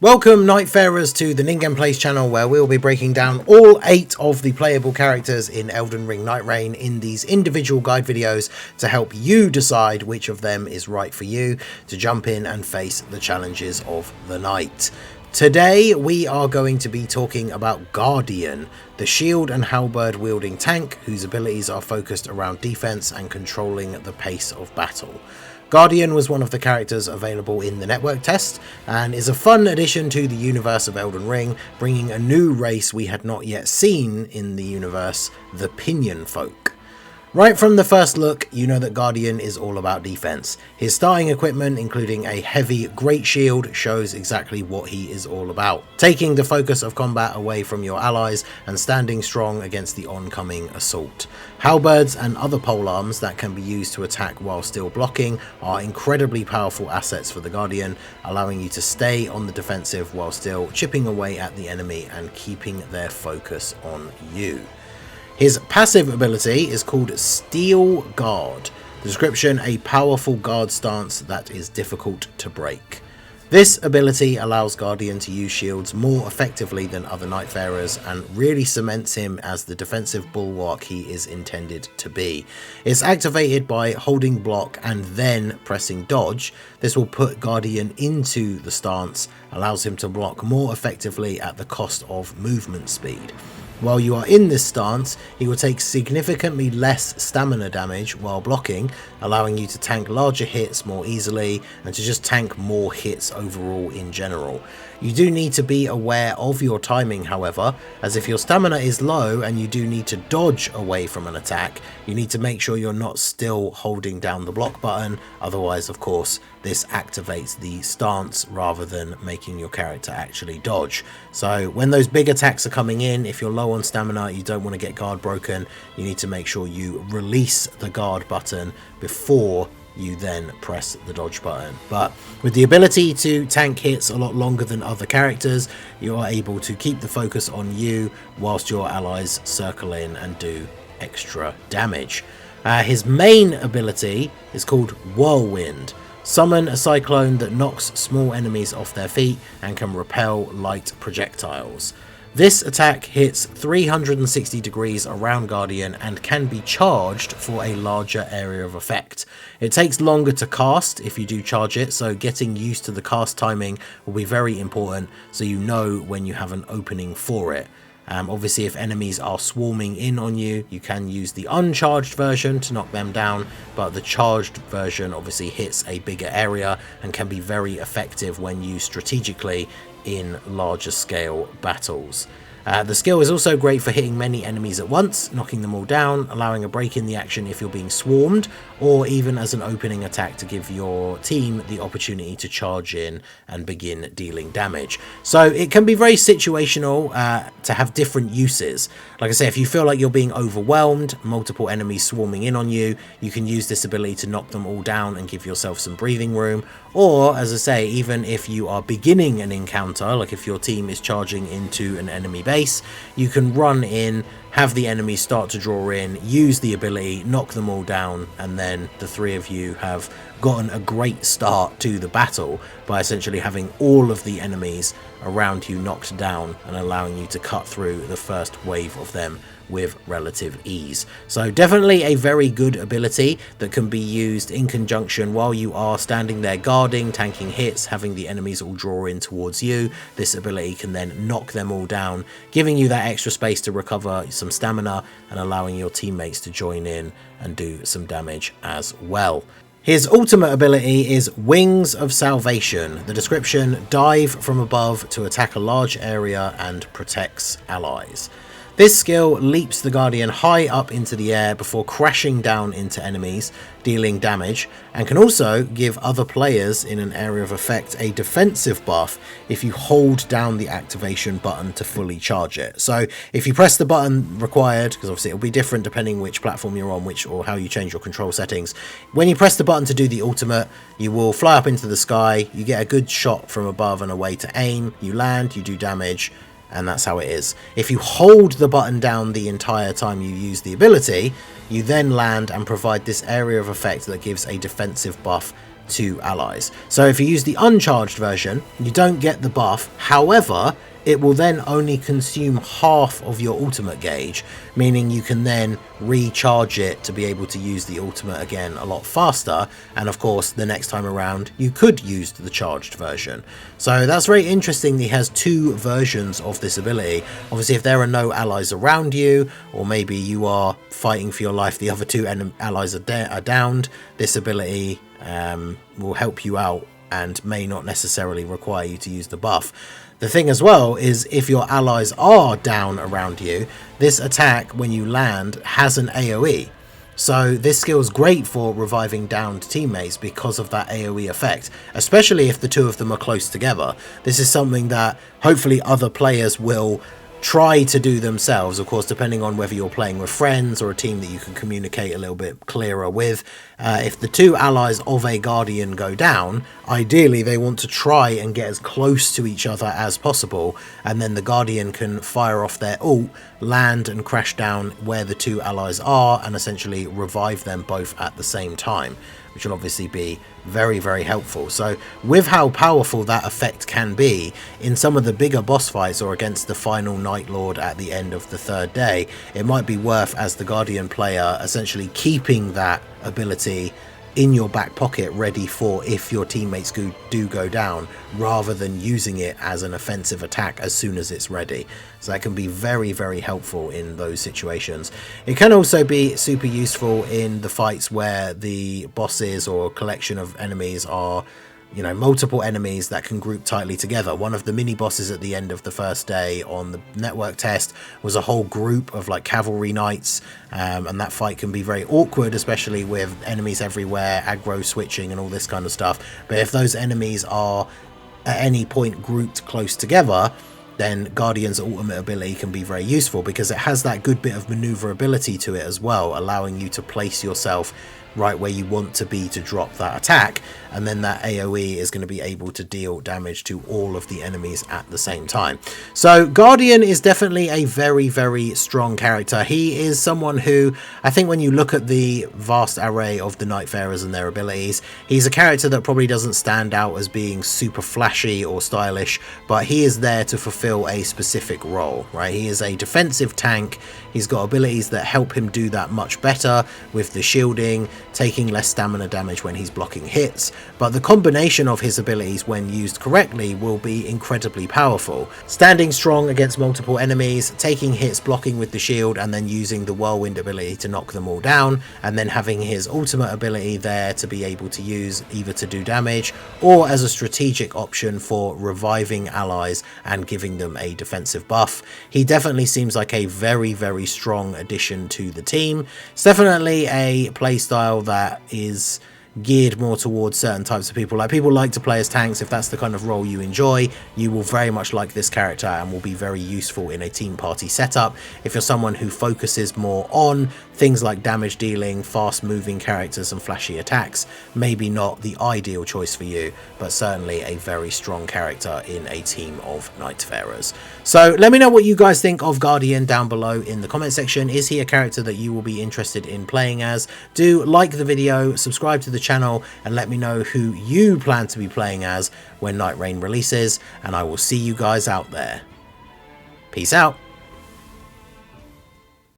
Welcome Nightfarers to the Ningen Plays channel, where we'll be breaking down all 8 of the playable characters in Elden Ring Nightreign in these individual guide videos to help you decide which of them is right for you to jump in and face the challenges of the night. Today we are going to be talking about Guardian, the shield and halberd wielding tank whose abilities are focused around defense and controlling the pace of battle. Guardian was one of the characters available in the network test and is a fun addition to the universe of Elden Ring, bringing a new race we had not yet seen in the universe, the Pinion Folk. Right from the first look, you know that Guardian is all about defense. His starting equipment, including a heavy great shield, shows exactly what he is all about, taking the focus of combat away from your allies and standing strong against the oncoming assault. Halberds and other polearms that can be used to attack while still blocking are incredibly powerful assets for the Guardian, allowing you to stay on the defensive while still chipping away at the enemy and keeping their focus on you. His passive ability is called Steel Guard. Description: a powerful guard stance that is difficult to break. This ability allows Guardian to use shields more effectively than other Nightfarers and really cements him as the defensive bulwark he is intended to be. It's activated by holding block and then pressing dodge. This will put Guardian into the stance, allows him to block more effectively at the cost of movement speed. While you are in this stance, he will take significantly less stamina damage while blocking, allowing you to tank larger hits more easily and to just tank more hits overall in general. You do need to be aware of your timing, however, as if your stamina is low and you do need to dodge away from an attack, you need to make sure you're not still holding down the block button, otherwise of course this activates the stance rather than making your character actually dodge. So when those big attacks are coming in, if you're low on stamina, you don't want to get guard broken, you need to make sure you release the guard button before you then press the dodge button. But with the ability to tank hits a lot longer than other characters, you are able to keep the focus on you whilst your allies circle in and do extra damage. His main ability is called Whirlwind. Summon a cyclone that knocks small enemies off their feet and can repel light projectiles. This attack hits 360 degrees around Guardian and can be charged for a larger area of effect. It takes longer to cast if you do charge it, so getting used to the cast timing will be very important so you know when you have an opening for it. Obviously if enemies are swarming in on you, you can use the uncharged version to knock them down, but the charged version obviously hits a bigger area and can be very effective when used strategically in larger scale battles. The skill is also great for hitting many enemies at once, knocking them all down, allowing a break in the action if you're being swarmed, or even as an opening attack to give your team the opportunity to charge in and begin dealing damage. So it can be very situational to have different uses. Like I say, if you feel like you're being overwhelmed, multiple enemies swarming in on you, you can use this ability to knock them all down and give yourself some breathing room. Or, as I say, even if you are beginning an encounter, like if your team is charging into an enemy base, you can run in, have the enemies start to draw in, use the ability, knock them all down, and then the three of you have gotten a great start to the battle by essentially having all of the enemies around you knocked down and allowing you to cut through the first wave of them with relative ease. So definitely a very good ability that can be used in conjunction while you are standing there guarding, tanking hits, having the enemies all draw in towards you. This ability can then knock them all down, giving you that extra space to recover some stamina and allowing your teammates to join in and do some damage as well. His ultimate ability is Wings of Salvation. The description: dive from above to attack a large area and protects allies. This skill leaps the Guardian high up into the air before crashing down into enemies, dealing damage, and can also give other players in an area of effect a defensive buff if you hold down the activation button to fully charge it. So if you press the button required, because obviously it'll be different depending which platform you're on, or how you change your control settings, when you press the button to do the ultimate, you will fly up into the sky, you get a good shot from above and away to aim, you land, you do damage, and that's how it is. If you hold the button down the entire time you use the ability, you then land and provide this area of effect that gives a defensive buff 2 allies. So if you use the uncharged version, you don't get the buff. However, it will then only consume half of your ultimate gauge, meaning you can then recharge it to be able to use the ultimate again a lot faster. And of course, the next time around, you could use the charged version. So that's very interesting that he has 2 versions of this ability. Obviously, if there are no allies around you, or maybe you are fighting for your life, the other 2 allies are downed, this ability will help you out and may not necessarily require you to use the buff. The thing as well is if your allies are down around you, this attack when you land has an AoE. So this skill is great for reviving downed teammates because of that AoE effect, especially if the 2 of them are close together. This is something that hopefully other players will try to do themselves, of course, depending on whether you're playing with friends or a team that you can communicate a little bit clearer with. If the 2 allies of a Guardian go down, ideally they want to try and get as close to each other as possible, and then the Guardian can fire off their ult, land and crash down where the 2 allies are, and essentially revive them both at the same time, which will obviously be very, very helpful. So with how powerful that effect can be in some of the bigger boss fights or against the final Night Lord at the end of the 3rd day, it might be worth, as the Guardian player, essentially keeping that ability in your back pocket ready for if your teammates do go down, rather than using it as an offensive attack as soon as it's ready. So that can be very, very helpful in those situations. It can also be super useful in the fights where the bosses or collection of enemies are, you know, multiple enemies that can group tightly together. One of the mini bosses at the end of the 1st day on the network test was a whole group of like cavalry knights, and that fight can be very awkward, especially with enemies everywhere, aggro switching and all this kind of stuff. But if those enemies are at any point grouped close together, then Guardian's ultimate ability can be very useful because it has that good bit of maneuverability to it as well, allowing you to place yourself right where you want to be to drop that attack, and then that AoE is going to be able to deal damage to all of the enemies at the same time. So Guardian is definitely a very, very strong character. He is someone who, I think when you look at the vast array of the Nightfarers and their abilities, he's a character that probably doesn't stand out as being super flashy or stylish, but he is there to fulfill a specific role, right? He is a defensive tank. He's got abilities that help him do that much better with the shielding, taking less stamina damage when he's blocking hits, but the combination of his abilities when used correctly will be incredibly powerful. Standing strong against multiple enemies, taking hits, blocking with the shield, and then using the whirlwind ability to knock them all down, and then having his ultimate ability there to be able to use either to do damage or as a strategic option for reviving allies and giving them a defensive buff. He definitely seems like a very, very strong addition to the team. It's definitely a playstyle that is geared more towards certain types of people. Like, people like to play as tanks. If that's the kind of role you enjoy, you will very much like this character and will be very useful in a team party setup. If you're someone who focuses more on things like damage dealing, fast moving characters and flashy attacks, maybe not the ideal choice for you, but certainly a very strong character in a team of Nightfarers. So let me know what you guys think of Guardian down below in the comment section. Is he a character that you will be interested in playing as? Do like the video, subscribe to the channel, and let me know who you plan to be playing as when Nightreign releases, and I will see you guys out there. Peace out.